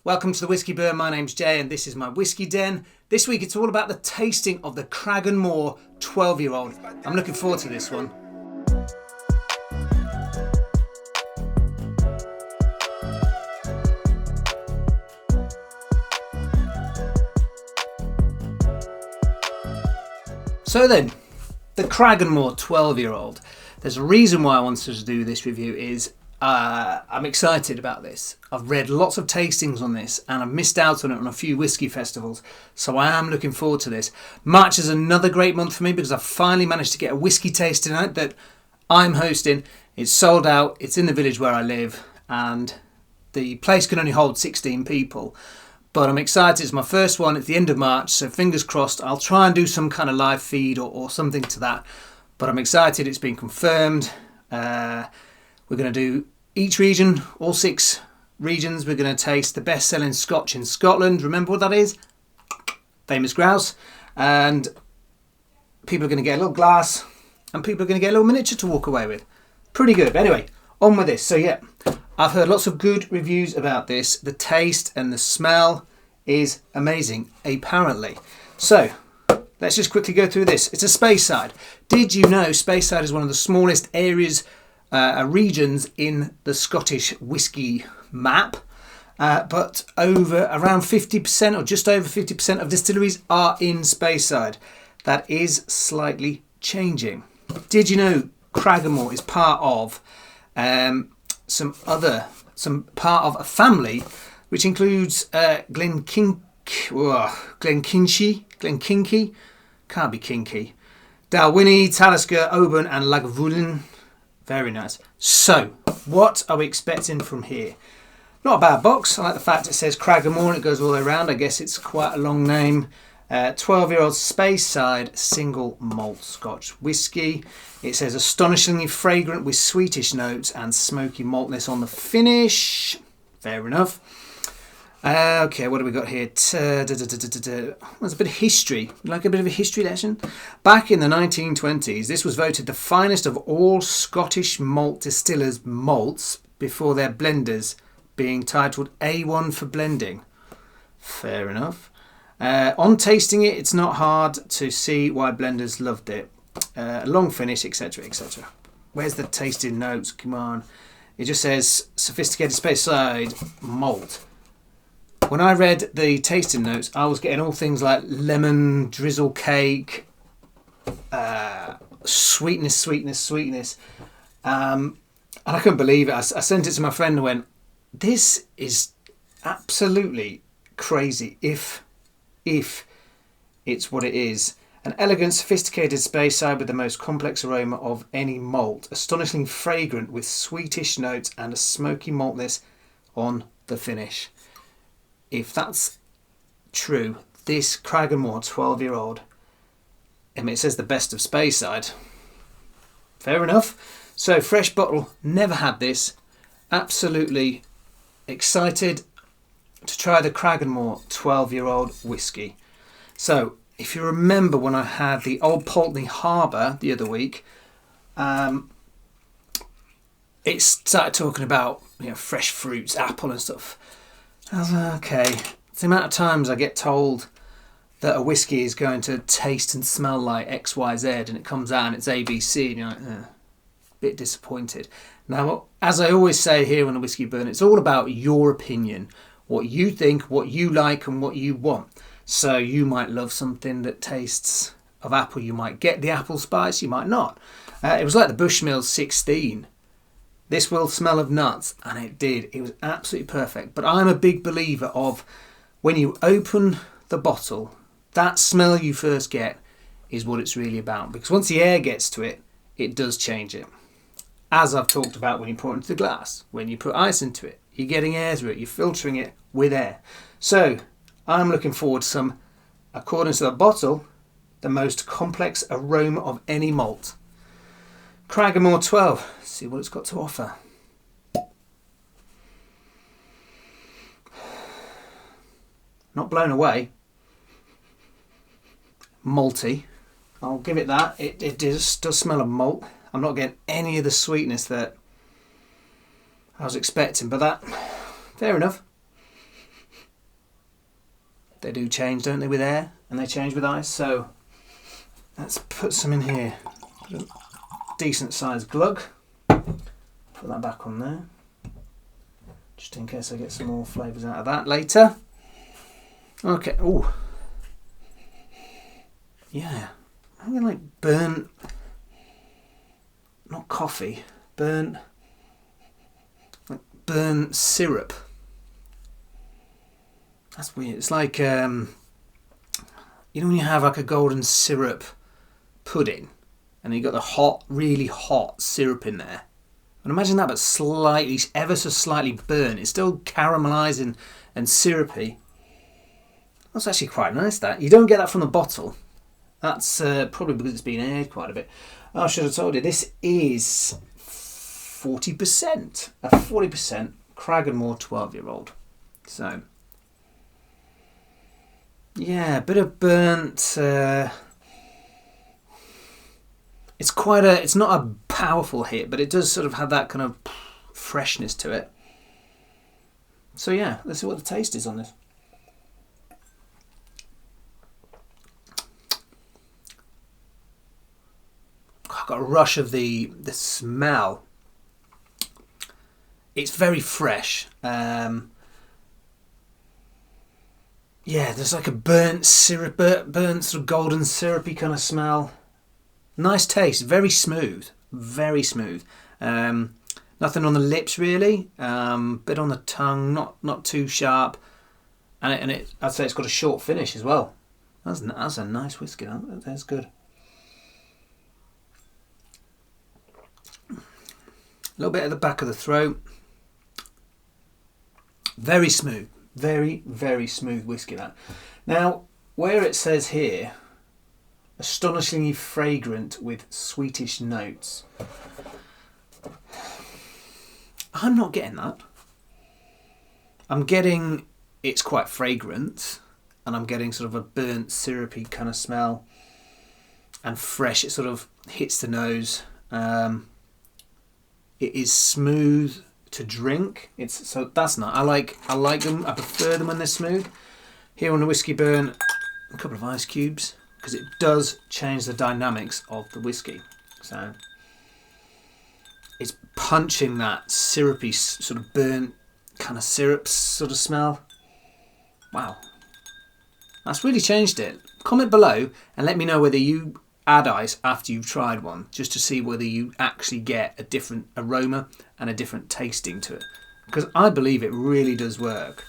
Welcome to the Whisky Burn. My name's Jay and this is my Whisky Den. This week it's all about the tasting of the Cragganmore 12-year-old. I'm looking forward to this one. So then, the Cragganmore 12-year-old. There's a reason why I wanted to do this review is I'm excited about this. I've read lots of tastings on this and I've missed out on it on a few whisky festivals, so I am looking forward to this. March is another great month for me because I've finally managed to get a whisky tasting night that I'm hosting. It's sold out, it's in the village where I live, and the place can only hold 16 people. But I'm excited, it's my first one at the end of March, so fingers crossed. I'll try and do some kind of live feed or something to that. But I'm excited, it's been confirmed. We're going to do each region, all 6 regions. We're going to taste the best-selling Scotch in Scotland. Remember what that is? Famous grouse. And people are going to get a little glass and people are going to get a little miniature to walk away with. Pretty good. But anyway, on with this. So yeah, I've heard lots of good reviews about this. The taste and the smell is amazing, apparently. So let's just quickly go through this. It's a Speyside. Did you know Speyside is one of the smallest areas regions in the Scottish whisky map, but around 50% or just over 50% of distilleries are in Speyside. That is slightly changing. Did you know Cragganmore is part of part of a family which includes Glenkinchie, can't be Kinky, Dalwhinnie, Talisker, Oban and Lagavulin. Very nice. So, what are we expecting from here? Not a bad box. I like the fact it says Cragganmore and it goes all the way around. I guess it's quite a long name. 12-year-old Speyside single malt Scotch whisky. It says astonishingly fragrant with sweetish notes and smoky maltness on the finish. Fair enough. Okay, what do we got here? There's a bit of history. You like a bit of a history lesson? Back in the 1920s, this was voted the finest of all Scottish malt distillers' malts before their blenders, being titled A1 for blending. Fair enough. On tasting it, it's not hard to see why blenders loved it. Long finish, etc., etc. Where's the tasting notes? Come on. It just says sophisticated Speyside malt. When I read the tasting notes, I was getting all things like lemon, drizzle cake, sweetness. And I couldn't believe it. I sent it to my friend and went, this is absolutely crazy if it's what it is. An elegant, sophisticated Speyside with the most complex aroma of any malt. Astonishingly fragrant with sweetish notes and a smoky maltness on the finish. If that's true, this Cragganmore 12-year-old, it says the best of Speyside. Fair enough. So, fresh bottle, never had this. Absolutely excited to try the Cragganmore 12-year-old whisky. So, if you remember when I had the Old Pulteney Harbour the other week, it started talking about fresh fruits, apple and stuff. I was like, okay, it's the amount of times I get told that a whiskey is going to taste and smell like X, Y, Z, and it comes out and it's ABC, and you're like, a bit disappointed. Now, as I always say here on the Whisky Burn, it's all about your opinion, what you think, what you like, and what you want. So you might love something that tastes of apple, you might get the apple spice, you might not. It was like the Bushmill 16. This will smell of nuts, and it did. It was absolutely perfect. But I'm a big believer of when you open the bottle, that smell you first get is what it's really about. Because once the air gets to it, it does change it. As I've talked about when you pour it into the glass, when you put ice into it, you're getting air through it, you're filtering it with air. So I'm looking forward to some, according to the bottle, the most complex aroma of any malt. Cragganmore 12. See what it's got to offer. Not blown away. Malty. I'll give it that. It does smell of malt. I'm not getting any of the sweetness that I was expecting, but that, fair enough. They do change, don't they, with air? And they change with ice. So let's put some in here. Put a decent sized glug. Put that back on there. Just in case I get some more flavours out of that later. Okay, ooh. Yeah. I'm going to like burnt, not coffee, burnt syrup. That's weird. It's like, you know when you have like a golden syrup pudding and you got the hot, really hot syrup in there. And imagine that, but slightly, ever so slightly burnt. It's still caramelising and syrupy. That's actually quite nice, that. You don't get that from the bottle. That's probably because it's been aired quite a bit. Oh, I should have told you, this is 40%. A 40% Cragganmore 12-year-old. So, yeah, a bit of burnt. It's not a powerful hit, but it does sort of have that kind of freshness to it. So yeah, let's see what the taste is on this. I've got a rush of the smell. It's very fresh. Yeah, there's like a burnt syrup, burnt sort of golden syrupy kind of smell. Nice taste, very smooth, very smooth. Nothing on the lips really, bit on the tongue, not too sharp, and I'd say it's got a short finish as well. That's a nice whiskey. That's good. A little bit at the back of the throat. Very smooth, very, very smooth whiskey that. Now, where it says here, astonishingly fragrant with sweetish notes. I'm not getting that. I'm getting it's quite fragrant, and I'm getting sort of a burnt syrupy kind of smell and fresh. It sort of hits the nose. It is smooth to drink. So that's nice. I like them. I prefer them when they're smooth. Here on the Whiskey Burn, a couple of ice cubes, because it does change the dynamics of the whiskey. So it's punching that syrupy sort of burnt kind of syrup sort of smell. Wow, that's really changed it. Comment below and let me know whether you add ice after you've tried one, just to see whether you actually get a different aroma and a different tasting to it, because I believe it really does work.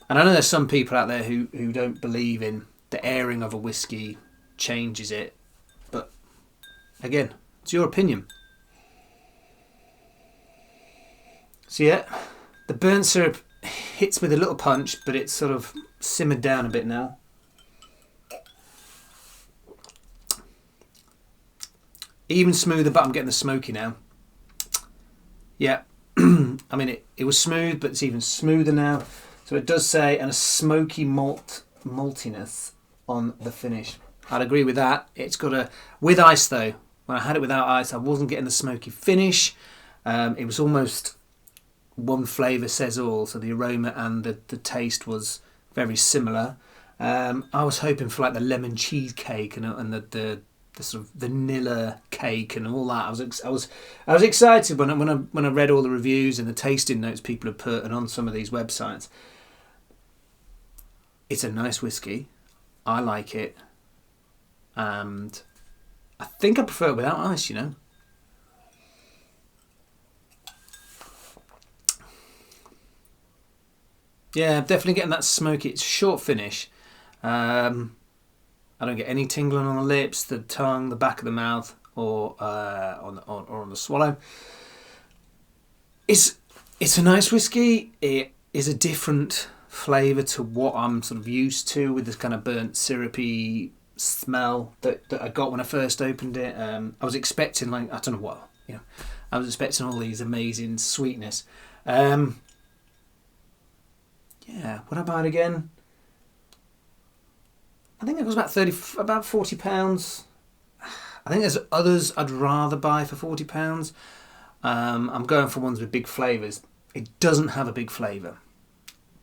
And I know there's some people out there who don't believe in the airing of a whiskey changes it, but again, it's your opinion. So yeah, the burnt syrup hits with a little punch, but it's sort of simmered down a bit now. Even smoother, but I'm getting the smoky now. Yeah, I mean it was smooth, but it's even smoother now. So it does say, and a smoky maltiness on the finish. I'd agree with that. It's got a, with ice though, when I had it without ice, I wasn't getting the smoky finish. It was almost one flavour says all, so the aroma and the taste was very similar. I was hoping for like the lemon cheesecake and the sort of vanilla cake and all that. I was excited when I read all the reviews and the tasting notes people have put and on some of these websites. It's a nice whiskey. I like it, and I think I prefer it without ice. You know. Yeah, I'm definitely getting that smoky. It's short finish. I don't get any tingling on the lips, the tongue, the back of the mouth, or on the swallow. It's a nice whiskey. It is a different flavour to what I'm sort of used to with this kind of burnt syrupy smell that I got when I first opened it. I was expecting I don't know what, I was expecting all these amazing sweetness. Yeah, would I buy it again? I think it was about £40. I think there's others I'd rather buy for £40. I'm going for ones with big flavours. It doesn't have a big flavour.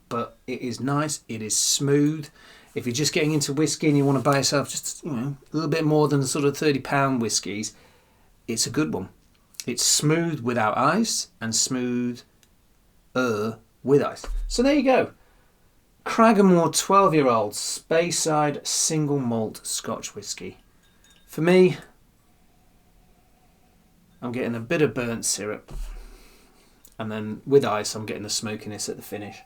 but it is nice. It is smooth. If you're just getting into whiskey and you want to buy yourself just, you know, a little bit more than the sort of £30 whiskies, it's a good one. It's smooth without ice and smooth with ice. So there you go. Cragganmore 12-year-old Speyside single malt Scotch whisky. For me, I'm getting a bit of burnt syrup, and then with ice I'm getting the smokiness at the finish.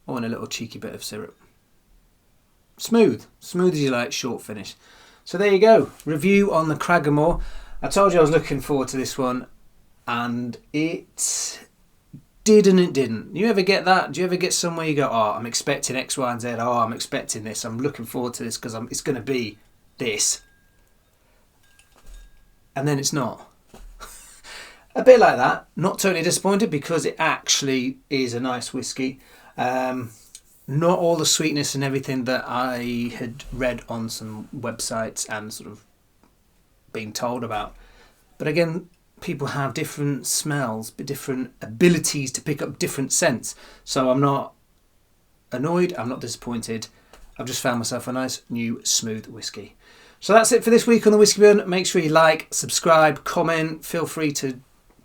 Oh, and a little cheeky bit of syrup. Smooth as you like, short finish. So there you go, review on the Cragganmore. I told you I was looking forward to this one, and it did and it didn't. You ever get that? Do you ever get somewhere you go, oh, I'm expecting X, Y, and Z, oh, I'm expecting this, I'm looking forward to this because it's going to be this, and then it's not? A bit like that. Not totally disappointed because it actually is a nice whiskey. Not all the sweetness and everything that I had read on some websites and sort of being told about. But again, people have different smells, different abilities to pick up different scents. So I'm not annoyed, I'm not disappointed. I've just found myself a nice new smooth whiskey. So that's it for this week on the Whiskey Burn. Make sure you like, subscribe, comment. Feel free to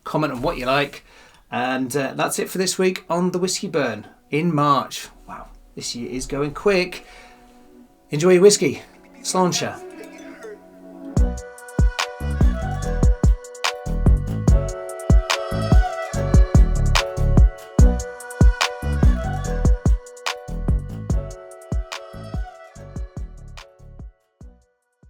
comment on what you like. And that's it for this week on the Whiskey Burn in March. Wow, this year is going quick. Enjoy your whiskey. Sláinte.